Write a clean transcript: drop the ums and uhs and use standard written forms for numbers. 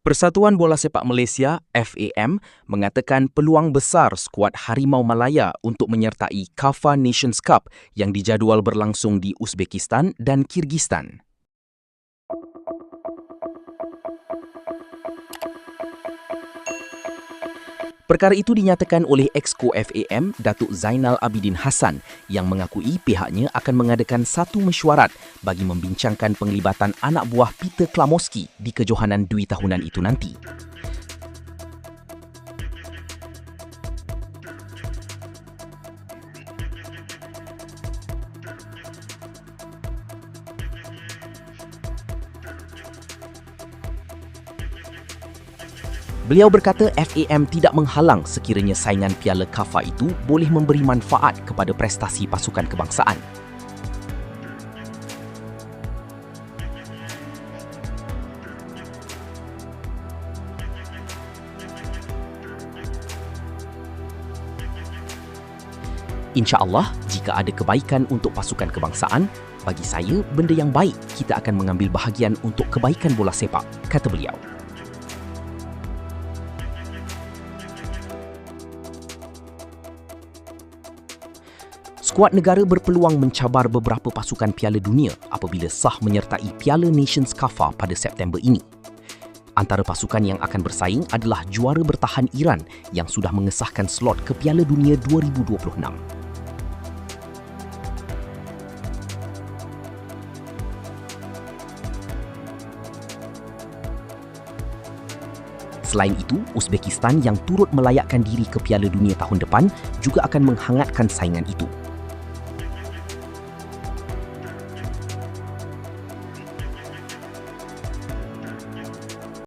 Persatuan Bola Sepak Malaysia (FAM) mengatakan peluang besar skuad Harimau Malaya untuk menyertai KAFA Nations Cup yang dijadual berlangsung di Uzbekistan dan Kyrgyzstan. Perkara itu dinyatakan oleh Exco FAM, Datuk Zainal Abidin Hassan yang mengakui pihaknya akan mengadakan satu mesyuarat bagi membincangkan penglibatan anak buah Peter Klamoski di kejohanan dui tahunan itu nanti. Beliau berkata FAM tidak menghalang sekiranya saingan Piala KAFA itu boleh memberi manfaat kepada prestasi pasukan kebangsaan. InsyaAllah, jika ada kebaikan untuk pasukan kebangsaan, bagi saya, benda yang baik kita akan mengambil bahagian untuk kebaikan bola sepak, kata beliau. Skuad negara berpeluang mencabar beberapa pasukan Piala Dunia apabila sah menyertai Piala Nations KAFA pada September ini. Antara pasukan yang akan bersaing adalah juara bertahan Iran yang sudah mengesahkan slot ke Piala Dunia 2026. Selain itu, Uzbekistan yang turut melayakkan diri ke Piala Dunia tahun depan juga akan menghangatkan saingan itu.